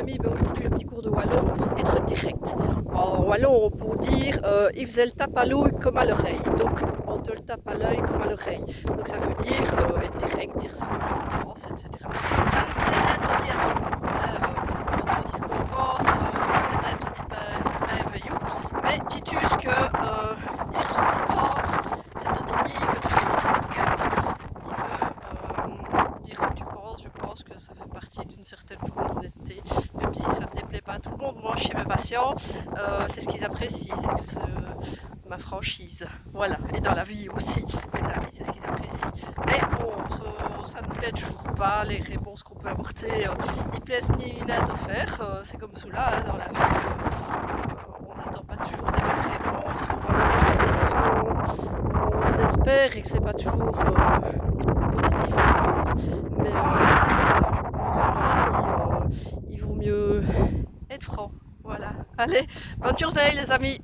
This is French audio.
amis, ben aujourd'hui le petit cours de wallon, être direct. En wallon, on peut dire il faisait le tape à l'œil comme à l'oreille. Donc on te le tape à l'œil comme à l'oreille. Donc ça veut dire être direct, dire ce que l'on pense, etc. Ça ne plaît pas te dire quand on dit ce qu'on pense, si on est te dit pas veillou. Mais dis-tu que dire ce que tu penses, c'est te dire que tu fais les choses gâtes. Dire ce que tu penses, je pense que ça fait partie d'une certaine forme d'honnêteté, même si ça ne déplaît pas à tout le monde. Moi, chez mes patients, c'est ce qu'ils apprécient, c'est ma franchise. Voilà, et dans la vie aussi, mes amis, c'est ce qu'ils apprécient. Mais bon, ça ne plaît toujours pas, les réponses qu'on peut apporter, ils plaisent ni une à faire, c'est comme cela, hein, dans la vie. On n'attend pas toujours des belles réponses, on espère et que c'est pas toujours positif. Mais c'est comme ça, je pense que dans la vie, il vaut mieux être franc. Voilà. Allez, bonne journée les amis.